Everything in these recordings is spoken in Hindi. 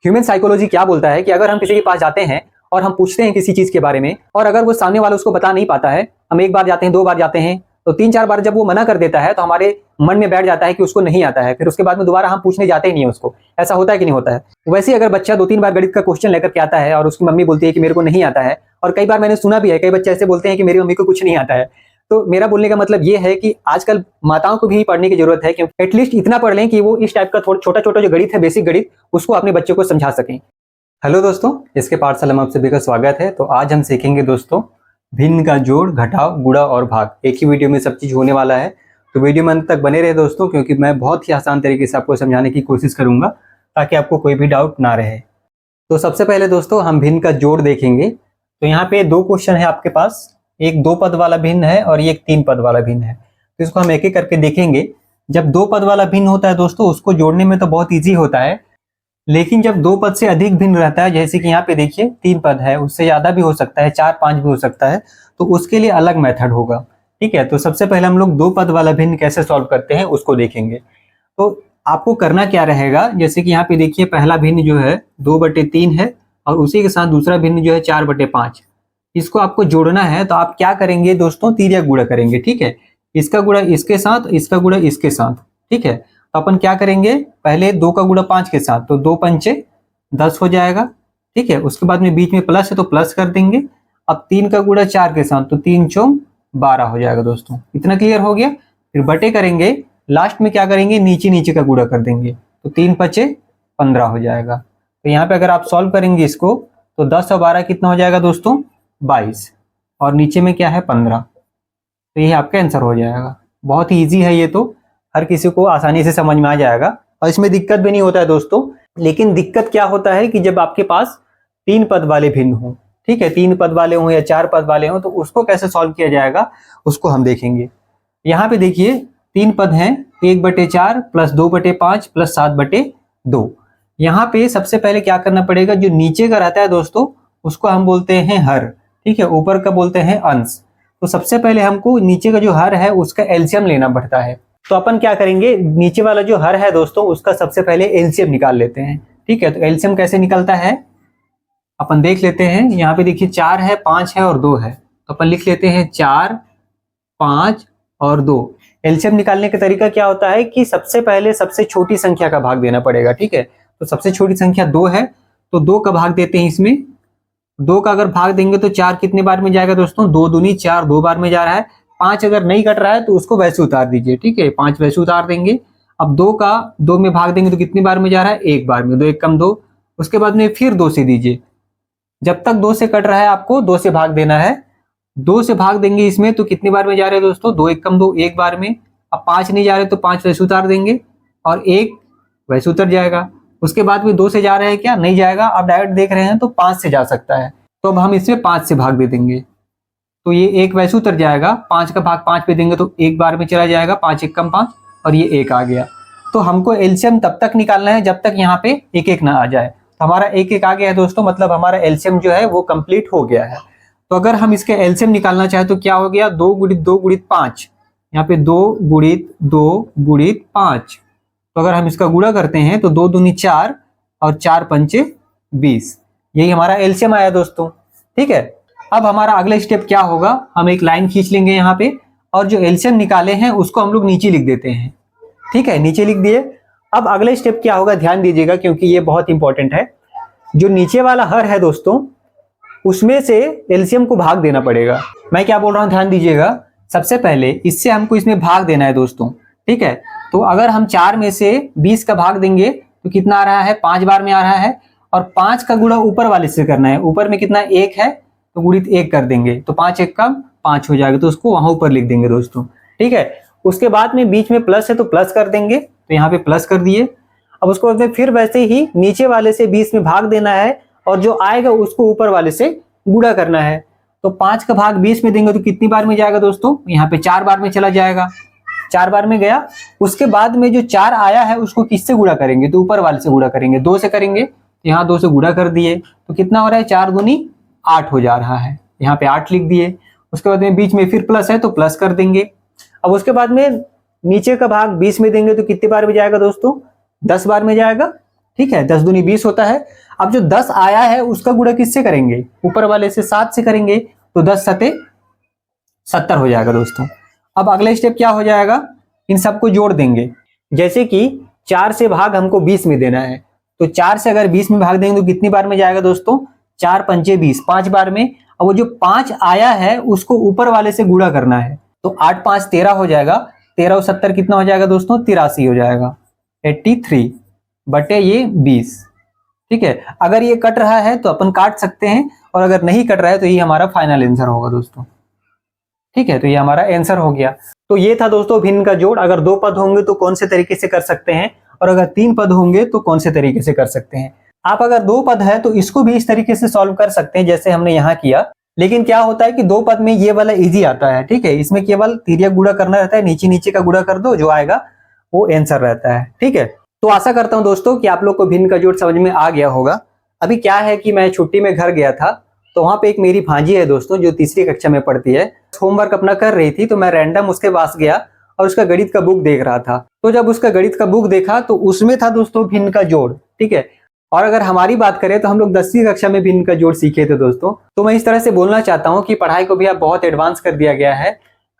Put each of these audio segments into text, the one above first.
ह्यूमन साइकोलॉजी क्या बोलता है कि अगर हम किसी के पास जाते हैं और हम पूछते हैं किसी चीज के बारे में, और अगर वो सामने वाला उसको बता नहीं पाता है, हम एक बार जाते हैं, 2 बार जाते हैं, तो 3-4 बार जब वो मना कर देता है तो हमारे मन में बैठ जाता है कि उसको नहीं आता है, फिर उसके बाद में दोबारा हम पूछने जाते ही नहीं है उसको। ऐसा होता है कि नहीं होता है? वैसे अगर बच्चा 2-3 बार गणित का क्वेश्चन लेकर के आता है और उसकी मम्मी बोलती है कि मेरे को नहीं आता है, और कई बार मैंने सुना भी है, कई बच्चे ऐसे बोलते हैं कि मेरी मम्मी को कुछ नहीं आता है। तो मेरा बोलने का मतलब ये है कि आजकल माताओं को भी पढ़ने की जरूरत है, क्योंकि एटलीस्ट इतना पढ़ लें कि वो इस टाइप का थोड़ा छोटा-छोटा जो गणित है, बेसिक गणित, उसको अपने बच्चों को समझा सकें। हेलो दोस्तों, इसके पाठशाला में आप सभी का स्वागत है। तो आज हम सीखेंगे दोस्तों भिन्न का जोड़, घटाव, गुणा और भाग। एक ही वीडियो में सब चीज होने वाला है, तो वीडियो में अंत तक बने रहे दोस्तों, क्योंकि मैं बहुत ही आसान तरीके से आपको समझाने की कोशिश करूंगा ताकि आपको कोई भी डाउट ना रहे। तो सबसे पहले दोस्तों हम भिन्न का जोड़ देखेंगे। तो यहाँ पे 2 क्वेश्चन है आपके पास, एक 2 पद वाला भिन्न है और एक 3 पद वाला भिन्न है। तो इसको हम एक एक करके देखेंगे। जब 2 पद वाला भिन्न होता है दोस्तों, उसको जोड़ने में तो बहुत ईजी होता है, लेकिन जब 2 पद से अधिक भिन्न रहता है, जैसे कि यहाँ पे देखिए 3 पद है, उससे ज्यादा भी हो सकता है, 4-5 भी हो सकता है, तो उसके लिए अलग मेथड होगा। ठीक है, तो सबसे पहले हम लोग 2 पद वाला भिन्न कैसे सॉल्व करते हैं उसको देखेंगे। तो आपको करना क्या रहेगा, जैसे कि यहाँ पे देखिए पहला भिन्न जो है 2/3 है और उसी के साथ दूसरा भिन्न जो है 4/5। इसको आपको जोड़ना है, तो आप क्या करेंगे दोस्तों, तिर्यक गुणा करेंगे। ठीक है, इसका गुणा इसके साथ, इसका गुणा इसके साथ। ठीक है, तो अपन क्या करेंगे, पहले 2 का गुणा 5 के साथ, तो 2 पंचे 10 हो जाएगा। ठीक है, उसके बाद में बीच में प्लस है तो प्लस कर देंगे। अब 3 का गुणा 4 के साथ, तो 3 चौक 12 हो जाएगा दोस्तों। इतना क्लियर हो गया। फिर बटे करेंगे, लास्ट में क्या करेंगे, नीचे नीचे का गुणा कर देंगे, तो 3 पचे 15 हो जाएगा। तो यहाँ पे अगर आप सॉल्व करेंगे इसको, तो 10 और 12 कितना हो जाएगा दोस्तों, 22, और नीचे में क्या है 15। तो ये आपका आंसर हो जाएगा। बहुत ही ईजी है ये, तो हर किसी को आसानी से समझ में आ जाएगा और इसमें दिक्कत भी नहीं होता है दोस्तों। लेकिन दिक्कत क्या होता है कि जब आपके पास 3 पद वाले भिन्न हो, ठीक है, 3 पद वाले हो या 4 पद वाले हो, तो उसको कैसे सॉल्व किया जाएगा उसको हम देखेंगे। यहाँ पे देखिए 3 पद हैं, 1/4 प्लस 2/5 प्लस 7/2। यहाँ पे सबसे पहले क्या करना पड़ेगा, जो नीचे का रहता है दोस्तों उसको हम बोलते हैं हर, ठीक है, ऊपर का बोलते हैं अंश। तो सबसे पहले हमको नीचे का जो हर है उसका एलसीएम लेना पड़ता है। तो अपन क्या करेंगे, नीचे वाला जो हर है दोस्तों उसका सबसे पहले एलसीएम निकाल लेते हैं। ठीक है, तो एलसीएम कैसे निकलता है अपन देख लेते हैं। यहाँ पे देखिए 4 है, 5 है और 2 है, तो अपन लिख लेते हैं 4, 5 और 2। एलसीएम निकालने का तरीका क्या होता है कि सबसे पहले सबसे छोटी संख्या का भाग देना पड़ेगा। ठीक है, तो सबसे छोटी संख्या 2 है, तो 2 का भाग देते हैं इसमें। 2 का अगर भाग देंगे तो 4 कितने बार में जाएगा दोस्तों, 2 दूनी 4, 2 बार में जा रहा है। 5 अगर नहीं कट रहा है तो उसको वैसे उतार दीजिए। ठीक है, 5 वैसे उतार देंगे। अब 2 का 2 में भाग देंगे तो कितनी बार में जा रहा है, 1 बार में, 2 1 कम 2। उसके बाद में फिर 2 से दीजिए, जब तक 2 से कट रहा है आपको 2 से भाग देना है। 2 से भाग देंगे इसमें तो कितनी बार में जा रहे हैं दोस्तों, 2 1 कम 2, 1 बार में। अब 5 नहीं जा रहे तो 5 वैसे उतार देंगे और 1 वैसे उतर जाएगा। उसके बाद में 2 से जा रहे हैं क्या, नहीं जाएगा। अब डायरेक्ट देख रहे हैं तो 5 से जा सकता है, तो अब हम इसमें 5 से भाग दे देंगे, तो ये 1 वैसे उतर जाएगा। 5 का भाग 5 पे देंगे तो 1 बार में चला जाएगा, 5 1 कम 5, और ये 1 आ गया। तो हमको एलसीएम तब तक निकालना है जब तक यहाँ पे 1 1 ना आ जाए। तो हमारा 1 1 आ गया है दोस्तों, मतलब हमारा एलसीएम जो है वो कंप्लीट हो गया है। तो अगर हम इसके एलसीएम निकालना चाहे तो क्या हो गया, 2 गुणित 2 गुणित 5, यहाँ पे 2 गुणित 2 गुणित 5। तो अगर हम इसका गुणा करते हैं तो 2 दूनी 4 और 4 पंचे 20, यही हमारा एलसीएम आया दोस्तों। ठीक है, अब हमारा अगला स्टेप क्या होगा, हम एक लाइन खींच लेंगे यहाँ पे, और जो एलसीएम निकाले हैं उसको हम लोग नीचे लिख देते हैं। ठीक है, नीचे लिख दिए। अब अगला स्टेप क्या होगा, ध्यान दीजिएगा क्योंकि ये बहुत इंपॉर्टेंट है। जो नीचे वाला हर है दोस्तों उसमें से एलसीएम को भाग देना पड़ेगा। मैं क्या बोल रहा हूँ ध्यान दीजिएगा। सबसे पहले इससे हमको इसमें भाग देना है दोस्तों। ठीक है, तो अगर हम 4 में से 20 का भाग देंगे तो कितना आ रहा है, 5 बार में आ रहा है, और 5 का गुणा ऊपर वाले से करना है। ऊपर में कितना 1 है, तो गुणित 1 कर देंगे, तो 5 1 का 5 हो जाएगा, तो उसको वहां ऊपर लिख देंगे दोस्तों। ठीक है, उसके बाद में बीच में प्लस है तो प्लस कर देंगे, तो यहाँ पे प्लस कर दिए। अब उसको बाद में फिर वैसे ही नीचे वाले से 20 में भाग देना है, और जो आएगा उसको ऊपर वाले से गुणा करना है। तो 5 का भाग 20 में देंगे तो कितनी बार में जाएगा दोस्तों, यहाँ पे 4 बार में चला जाएगा, 4 बार में गया। उसके बाद में जो 4 आया है उसको किससे गुणा करेंगे, तो ऊपर वाले से गुणा करेंगे, 2 से करेंगे, तो यहाँ 2 से गुणा कर दिए, तो कितना हो रहा है, 4 दूनी 8 हो जा रहा है, यहाँ पे 8 लिख दिए। उसके बाद में बीच में फिर प्लस है तो प्लस कर देंगे। अब उसके बाद में नीचे का भाग 20 में देंगे तो कितने बार में जाएगा दोस्तों, 10 बार में जाएगा। ठीक है, 10 दूनी 20 होता है। अब जो 10 आया है उसका गुणा किससे करेंगे, ऊपर वाले से 7 से करेंगे, तो 10 सते 70 हो जाएगा दोस्तों। अब अगला स्टेप क्या हो जाएगा, इन सबको जोड़ देंगे। जैसे कि 4 से भाग हमको 20 में देना है, तो 4 से अगर 20 में भाग देंगे तो कितनी बार में जाएगा दोस्तों, 4 पंचे 20, 5 बार में। अब वो जो 5 आया है उसको ऊपर वाले से गुणा करना है, तो 8 5 13 हो जाएगा, 13 और 70 कितना हो जाएगा दोस्तों, 83 हो जाएगा, 83 बटे ये 20। ठीक है, अगर ये कट रहा है तो अपन काट सकते हैं, और अगर नहीं कट रहा है तो ये हमारा फाइनल आंसर होगा दोस्तों। ठीक है, तो ये हमारा आंसर हो गया। तो ये था दोस्तों भिन्न का जोड़। अगर 2 पद होंगे तो कौन से तरीके से कर सकते हैं, और अगर 3 पद होंगे तो कौन से तरीके से कर सकते हैं। आप अगर 2 पद है तो इसको भी इस तरीके से सॉल्व कर सकते हैं जैसे हमने यहाँ किया, लेकिन क्या होता है कि 2 पद में ये वाला इजी आता है। ठीक है, इसमें केवल तिर्यक गुणा करना रहता है, नीचे नीचे का गुणा कर दो, जो आएगा वो आंसर रहता है। ठीक है, तो आशा करता हूं दोस्तों कि आप लोग को भिन्न का जोड़ समझ में आ गया होगा। अभी क्या है कि मैं छुट्टी में घर गया था, तो वहां पे एक मेरी भांजी है दोस्तों जो तीसरी कक्षा में पढ़ती है, होमवर्क अपना कर रही थी, तो मैं रैंडम उसके पास गया और उसका गणित का बुक देख रहा था। तो जब उसका गणित का बुक देखा तो उसमें था दोस्तों भिन्न का जोड़। ठीक है, और अगर हमारी बात करें तो हम लोग 10वीं कक्षा में भिन्न का जोड़ सीखे थे दोस्तों। तो मैं इस तरह से बोलना चाहता हूँ कि पढ़ाई को भी अब बहुत एडवांस कर दिया गया है,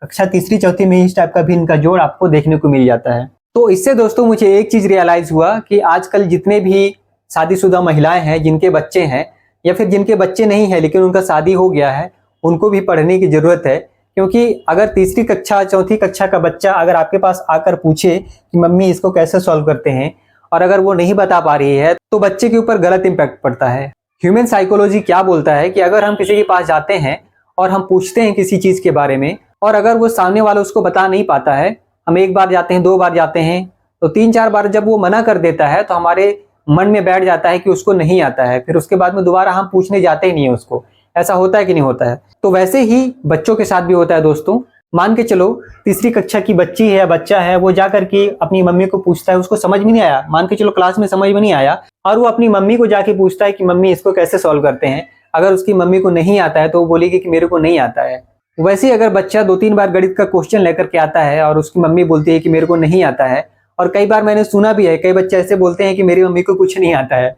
कक्षा तीसरी चौथी में इस टाइप का भिन्न का जोड़ आपको देखने को मिल जाता है। तो इससे दोस्तों मुझे एक चीज रियलाइज हुआ कि आजकल जितने भी शादीशुदा महिलाएं हैं, जिनके बच्चे हैं या फिर जिनके बच्चे नहीं है लेकिन उनका शादी हो गया है, उनको भी पढ़ने की जरूरत है। क्योंकि अगर तीसरी कक्षा चौथी कक्षा का बच्चा अगर आपके पास आकर पूछे कि मम्मी इसको कैसे सॉल्व करते हैं, और अगर वो नहीं बता पा रही है, तो बच्चे के ऊपर गलत इंपैक्ट पड़ता है। ह्यूमन साइकोलॉजी क्या बोलता है कि अगर हम किसी के पास जाते हैं और हम पूछते हैं किसी चीज के बारे में, और अगर वो सामने वाला उसको बता नहीं पाता है, हम 1 बार जाते हैं, 2 बार जाते हैं, तो 3-4 बार जब वो मना कर देता है तो हमारे मन में बैठ जाता है कि उसको नहीं आता है, फिर उसके बाद में दोबारा हम पूछने जाते ही नहीं है उसको। ऐसा होता है कि नहीं होता है? तो वैसे ही बच्चों के साथ भी होता है दोस्तों। मान के चलो तीसरी कक्षा की बच्ची है या बच्चा है, वो जाकर के अपनी मम्मी को पूछता है, उसको समझ में नहीं आया, मान के चलो क्लास में समझ में नहीं आया, और वो अपनी मम्मी को जाके पूछता है कि मम्मी इसको कैसे सॉल्व करते हैं। अगर उसकी मम्मी को नहीं आता है तो वो बोलेगी कि मेरे को नहीं आता है। वैसे ही अगर बच्चा 2-3 बार गणित का क्वेश्चन लेकर के आता है और उसकी मम्मी बोलती है कि मेरे को नहीं आता है, और कई बार मैंने सुना भी है कई बच्चे ऐसे बोलते हैं कि मेरी मम्मी को कुछ नहीं आता है।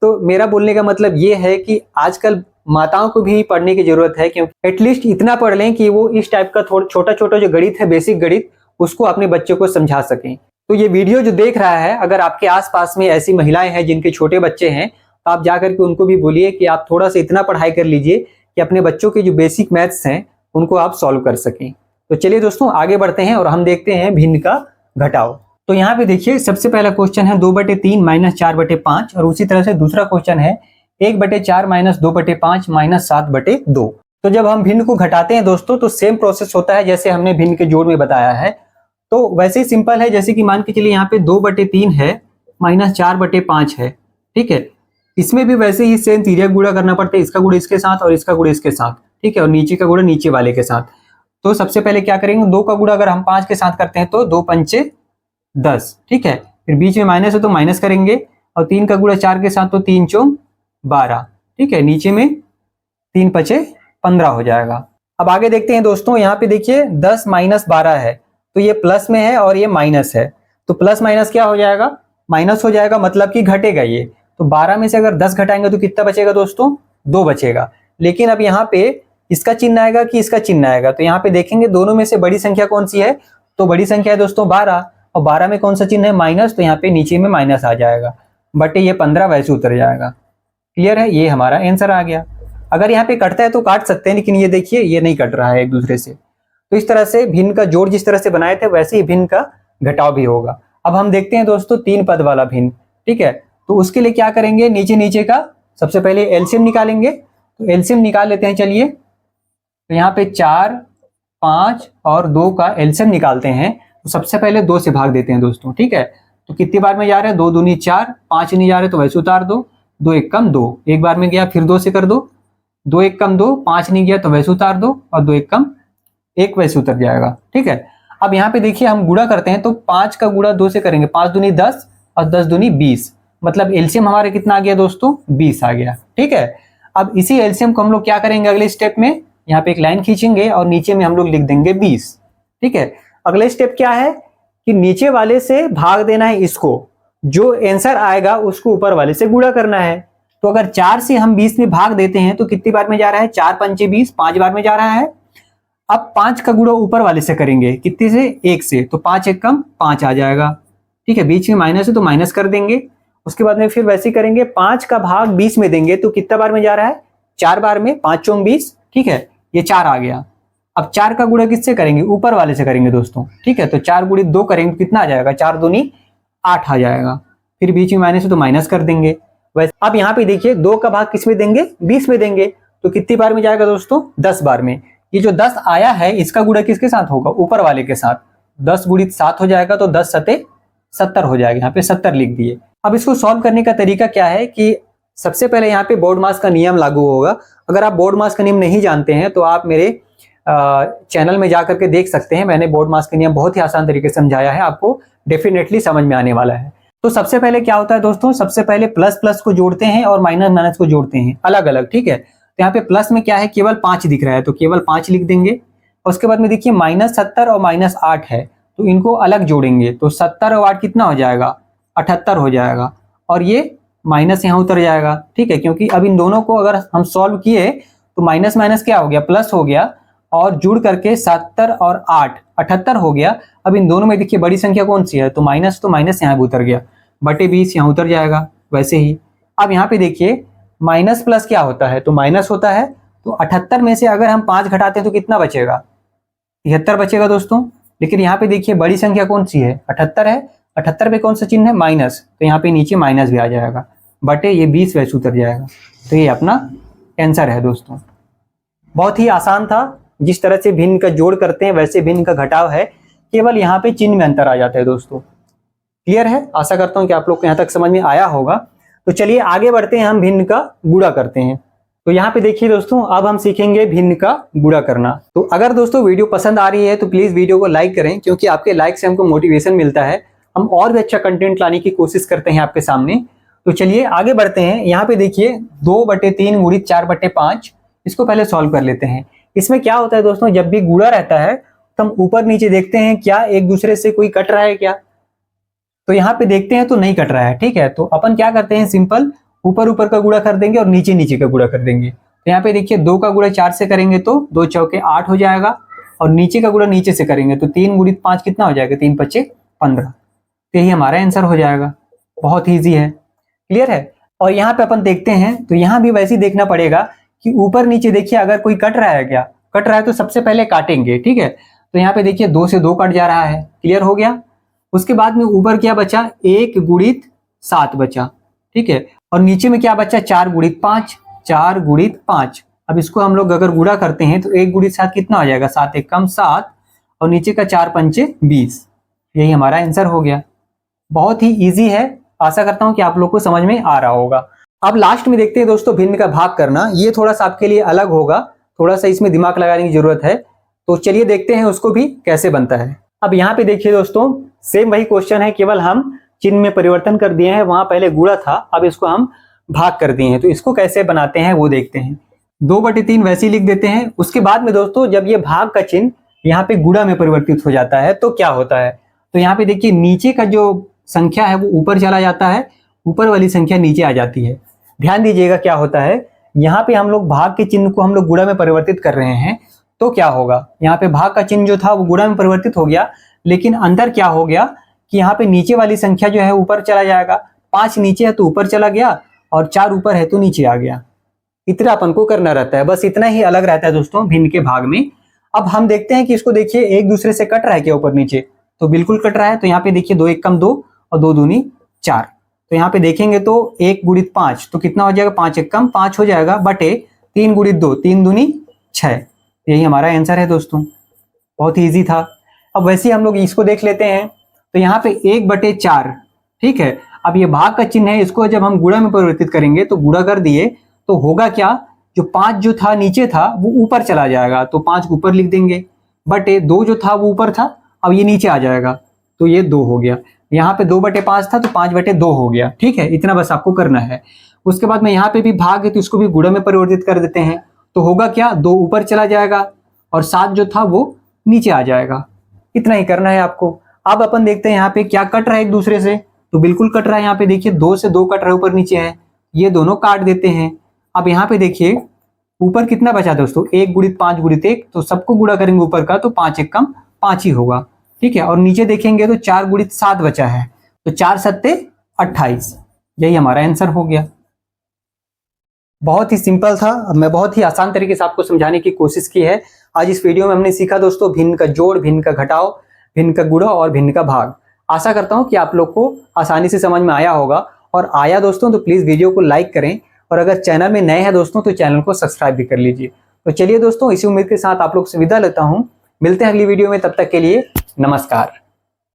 तो मेरा बोलने का मतलब ये है कि आजकल माताओं को भी पढ़ने की जरूरत है, क्योंकि एटलीस्ट इतना पढ़ लें कि वो इस टाइप का थोड़ा छोटा छोटा जो गणित है, बेसिक गणित, उसको अपने बच्चों को समझा सकें। तो ये वीडियो जो देख रहा है, अगर आपके आसपास में ऐसी महिलाएं हैं जिनके छोटे बच्चे हैं, तो आप जाकर के उनको भी बोलिए कि आप थोड़ा सा इतना पढ़ाई कर लीजिए कि अपने बच्चों के जो बेसिक मैथ्स हैं उनको आप सॉल्व कर सकें। तो चलिए दोस्तों आगे बढ़ते हैं और हम देखते हैं भिन्न का घटाव। तो यहाँ पे देखिए सबसे पहला क्वेश्चन है 2/3 - 4/5, और उसी तरह से दूसरा क्वेश्चन है 1/4 - 2/5 - 7/2। तो जब हम भिन्न को घटाते हैं दोस्तों तो सेम प्रोसेस होता है जैसे हमने भिन्न के जोड़ में बताया है। तो वैसे ही सिंपल है, जैसे कि मान के चलिए यहाँ पे 2/3 है - 4/5 है। ठीक है, इसमें भी वैसे ही सेम तिर्यक गुणा करना पड़ता है, इसका गुणा इसके साथ और इसका गुणा इसके साथ। ठीक है, और नीचे का गुणा नीचे वाले के साथ। तो सबसे पहले क्या करेंगे, 2 का गुणा अगर हम 5 के साथ करते हैं तो 2 पंचे 10। ठीक है, फिर बीच में माइनस है तो माइनस करेंगे, और 3 का गुणा 4 के साथ तो 3 चौक 12। ठीक है, नीचे में 3 पचे 15 हो जाएगा। अब आगे देखते हैं दोस्तों, यहाँ पे देखिए 10 - 12 है, तो ये प्लस में है और ये माइनस है, तो प्लस माइनस क्या हो जाएगा, माइनस हो जाएगा, मतलब कि घटेगा ये। तो 12 में से अगर 10 घटाएंगे तो कितना बचेगा दोस्तों, 2 बचेगा। लेकिन अब यहाँ पे इसका चिन्ह आएगा कि इसका चिन्ह आएगा, तो यहाँ पे देखेंगे दोनों में से बड़ी संख्या कौन सी है, तो बड़ी संख्या है दोस्तों 12, और 12 में कौन सा चिन्ह है, माइनस, तो यहाँ पे नीचे में माइनस आ जाएगा, बटे ये 15 वैसे उतर जाएगा। क्लियर है, ये हमारा आंसर आ गया। अगर यहाँ पे कटता है तो काट सकते हैं, लेकिन ये देखिए ये नहीं कट रहा है एक दूसरे से। तो इस तरह से भिन्न का जोड़ जिस तरह से बनाए थे वैसे ही भिन्न का घटाव भी होगा। अब हम देखते हैं दोस्तों 3 पद वाला भिन्न। ठीक है, तो उसके लिए क्या करेंगे, नीचे नीचे का सबसे पहले एलसीएम निकालेंगे। तो एलसीएम निकाल लेते हैं, चलिए। तो यहाँ पे 4, 5 और 2 का एलसीएम निकालते हैं। तो सबसे पहले 2 से भाग देते हैं दोस्तों। ठीक है, तो कितनी बार में जा रहे हैं, 2 दूनी 4, 5 नहीं जा रहे तो वैसे उतार दो, 2 1 कम 2, एक बार में गया, फिर 2 से कर दो, 2 1 कम 2, 5 नहीं गया तो वैसे उतार दो, और 2 1 कम 1 वैसे उतर जाएगा। ठीक है, अब यहाँ पे देखिए हम गुणा करते हैं, तो 5 का गुणा 2 से करेंगे, 5 दूनी 10 और 10 दूनी 20, मतलब एलसीएम हमारे कितना आ गया दोस्तों, 20 आ गया। ठीक है, अब इसी एलसीएम को हम लोग क्या करेंगे, अगले स्टेप में यहाँ पे एक लाइन खींचेंगे और नीचे में हम लोग लिख देंगे 20। ठीक है, अगले स्टेप क्या है कि नीचे वाले से भाग देना है इसको, जो आंसर आएगा उसको ऊपर वाले से गुणा करना है। तो अगर 4 से हम 20 में भाग देते हैं तो कितनी बार में जा रहा है, 4 पंचे 20, 5 बार में जा रहा है। अब 5 का गुणा ऊपर वाले से करेंगे, कितने से, 1 से, तो 5 एक कम 5 आ जाएगा। ठीक है, बीच में माइनस है तो माइनस कर देंगे। उसके बाद में फिर वैसे ही करेंगे, 5 का भाग 20 में देंगे तो कितना बार में जा रहा है, 4 बार में, 5 चौक 20। ठीक है, ये 4 आ गया। अब 4 का गुणा किससे करेंगे, ऊपर वाले से करेंगे दोस्तों। ठीक है, तो 4 गुणित 2 करेंगे तो कितना आ जाएगा, 4 दूनी 8 आ जाएगा। फिर बीच में माइनस है तो माइनस कर देंगे। वैसे अब यहाँ पे देखिए 2 का भाग किस में देंगे, 20 में देंगे, तो कितनी बार में जाएगा दोस्तों, 10 बार में। ये जो 10 आया है इसका गुणा किसके साथ होगा, ऊपर वाले के साथ। 10 गुणित 7 हो जाएगा तो 10 सते 70 हो जाएगा। यहाँ पे 70 लिख दिए। अब इसको सॉल्व करने का तरीका क्या है कि सबसे पहले यहाँ पे बोर्ड-मास का नियम लागू होगा। अगर आप बोर्ड-मास का नियम नहीं जानते हैं तो आप मेरे चैनल में जाकर के देख सकते हैं। मैंने बोर्ड-मास का नियम बहुत ही आसान तरीके से समझाया है, आपको डेफिनेटली समझ में आने वाला है। तो सबसे पहले क्या होता है दोस्तों, सबसे पहले प्लस प्लस को जोड़ते हैं और माइनस माइनस को जोड़ते हैं अलग अलग। ठीक है, तो यहाँ पे प्लस में क्या है, केवल 5 दिख रहा है तो केवल 5 लिख देंगे। उसके बाद में देखिए -70 और -8 है तो इनको अलग जोड़ेंगे तो 70 और 8 कितना हो जाएगा, 78 हो जाएगा। और ये माइनस यहाँ उतर जाएगा। ठीक है, क्योंकि अब इन दोनों को अगर हम सॉल्व किए तो माइनस माइनस क्या हो गया, प्लस हो गया, और जुड़ करके 70 और 8 78 हो गया। अब इन दोनों में देखिए बड़ी संख्या कौन सी है, तो माइनस यहाँ उतर गया, बटे 20 यहाँ उतर जाएगा। वैसे ही अब यहाँ पे देखिए माइनस प्लस क्या होता है, तो माइनस होता है। तो 78 में से अगर हम 5 घटाते हैं तो कितना बचेगा, 73 बचेगा दोस्तों। लेकिन यहाँ पे देखिए बड़ी संख्या कौन सी है, 78 है। 78 पे कौन सा चिन्ह है, माइनस, तो यहाँ पे नीचे माइनस भी आ जाएगा, बटे ये 20 वैसे उतर जाएगा। तो ये अपना आंसर है दोस्तों। बहुत ही आसान था। जिस तरह से भिन्न का जोड़ करते हैं वैसे भिन्न का घटाव है, केवल यहाँ पे चिन्ह में अंतर आ जाता है दोस्तों। क्लियर है, आशा करता हूँ कि आप लोग को यहाँ तक समझ में आया होगा। तो चलिए आगे बढ़ते हैं, हम भिन्न का गुणा करते हैं। तो यहाँ पे देखिए दोस्तों, अब हम सीखेंगे भिन्न का गुणा करना। तो अगर दोस्तों वीडियो पसंद आ रही है तो प्लीज वीडियो को लाइक करें, क्योंकि आपके लाइक से हमको मोटिवेशन मिलता है, हम और भी अच्छा कंटेंट लाने की कोशिश करते हैं आपके सामने। तो चलिए आगे बढ़ते हैं। यहाँ पे देखिए 2/3 गुणित 4/5, इसको पहले सॉल्व कर लेते हैं। इसमें क्या होता है दोस्तों, जब भी गुणा रहता है तो हम ऊपर नीचे देखते हैं क्या एक दूसरे से कोई कट रहा है क्या, तो यहाँ पे देखते हैं तो नहीं कट रहा है। ठीक है, तो अपन क्या करते हैं, सिंपल ऊपर ऊपर का गुणा कर देंगे और नीचे नीचे का गुणा कर देंगे। तो यहाँ पे देखिए 2 का गुणा 4 से करेंगे तो 2 चौके 8 हो जाएगा, और नीचे का गुणा नीचे से करेंगे तो 3 गुणित 5 कितना हो जाएगा, 3 पच्चे 15। तो यही हमारा आंसर हो जाएगा। बहुत ईजी है, क्लियर है। और यहाँ पे अपन देखते हैं तो यहाँ भी वैसे ही देखना पड़ेगा कि ऊपर नीचे देखिए अगर कोई कट रहा है क्या, कट रहा है तो सबसे पहले काटेंगे। ठीक है, तो यहाँ पे देखिए 2 से 2 कट जा रहा है, क्लियर हो गया। उसके बाद में ऊपर क्या बचा, 1 गुणित 7 बचा। ठीक है, और नीचे में क्या बचा, 4 गुणित 5, 4 गुणित 5। अब इसको हम लोग अगर गुणा करते हैं तो 1 गुणित 7 कितना हो जाएगा, 7 एक कम 7, और नीचे का 4 पंचे 20। यही हमारा आंसर हो गया। बहुत ही इजी है, आशा करता हूं कि आप लोग को समझ में आ रहा होगा। अब लास्ट में देखते हैं दोस्तों भिन्न का भाग करना। ये थोड़ा सा आपके लिए अलग होगा, थोड़ा सा इसमें दिमाग लगाने की जरूरत है। तो चलिए देखते हैं उसको भी कैसे बनता है। अब यहाँ पे देखिए दोस्तों, सेम वही क्वेश्चन है, केवल हम चिन्ह में परिवर्तन कर दिए हैं। वहां पहले गुणा था, अब इसको हम भाग कर दिए हैं। तो इसको कैसे बनाते हैं वो देखते हैं। 2/3 वैसे ही लिख देते हैं। उसके बाद में दोस्तों जब ये भाग का चिन्ह यहाँ पे गुणा में परिवर्तित हो जाता है तो क्या होता है, तो यहाँ पे देखिए नीचे का जो संख्या है वो ऊपर चला जाता है, ऊपर वाली संख्या नीचे आ जाती है। ध्यान दीजिएगा क्या होता है, यहाँ पे हम लोग भाग के चिन्ह को हम लोग गुणा में परिवर्तित कर रहे हैं तो क्या होगा, यहाँ पे भाग का चिन्ह जो था वो गुणा में परिवर्तित हो गया, लेकिन अंतर क्या हो गया कि यहाँ पे नीचे वाली संख्या जो है ऊपर चला जाएगा। 5 नीचे है तो ऊपर चला गया, और 4 ऊपर है तो नीचे आ गया। इतना अपन को करना रहता है, बस इतना ही अलग रहता है दोस्तों भिन्न के भाग में। अब हम देखते हैं कि इसको देखिए एक दूसरे से कट रहा है क्या ऊपर नीचे, तो बिल्कुल कट रहा है। तो यहाँ पे देखिए 2 एक कम 2 और 2 दूनी 4। तो यहाँ पे देखेंगे तो 1 गुणित 5 तो कितना हो जाएगा, 5 एक कम 5 हो जाएगा, बटे 3 गुणित 2 3 दूनी 6। यही हमारा आंसर है दोस्तों। बहुत ही ईजी था। अब वैसे ही हम लोग इसको देख लेते हैं। तो यहाँ पे 1/4, ठीक है। अब ये भाग का चिन्ह है, इसको जब हम गुणा में परिवर्तित करेंगे तो गुणा कर दिए तो होगा क्या, जो 5 जो था नीचे था वो ऊपर चला जाएगा, तो 5 ऊपर लिख देंगे, बटे 2 जो था वो ऊपर था, अब ये नीचे आ जाएगा तो ये 2 हो गया। यहाँ पे 2/5 था तो 5/2 हो गया। ठीक है, इतना बस आपको करना है। उसके बाद में यहाँ पे भी भाग है तो इसको भी गुणा में परिवर्तित कर देते हैं। तो होगा क्या, 2 ऊपर चला जाएगा और 7 जो था वो नीचे आ जाएगा। इतना ही करना है आपको। अब अपन देखते हैं यहाँ पे क्या कट रहा है एक दूसरे से। तो बिल्कुल कट रहा है। यहाँ पे देखिए 2 से 2 कट रहा है, ऊपर नीचे है, ये दोनों काट देते हैं। अब यहाँ पे देखिए ऊपर कितना बचा दोस्तों, 1 गुणित 5 गुणित 1, तो सबको गुणा करेंगे ऊपर का तो 5 एक कम 5 ही होगा, ठीक है। और नीचे देखेंगे तो 4 गुणित 7 बचा है, तो 4 सत्ते 28, यही हमारा आंसर हो गया। बहुत ही सिंपल था, मैं बहुत ही आसान तरीके से आपको समझाने की कोशिश की है। आज इस वीडियो में हमने सीखा दोस्तों भिन्न का जोड़, भिन्न का घटाव, भिन्न का गुणा और भिन्न का भाग। आशा करता हूं कि आप लोग को आसानी से समझ में आया होगा, और आया दोस्तों तो प्लीज वीडियो को लाइक करें, और अगर चैनल में नए हैं दोस्तों तो चैनल को सब्सक्राइब भी कर लीजिए। तो चलिए दोस्तों, इसी उम्मीद के साथ आप लोग से विदा लेता हूं, मिलते हैं अगली वीडियो में, तब तक के लिए नमस्कार।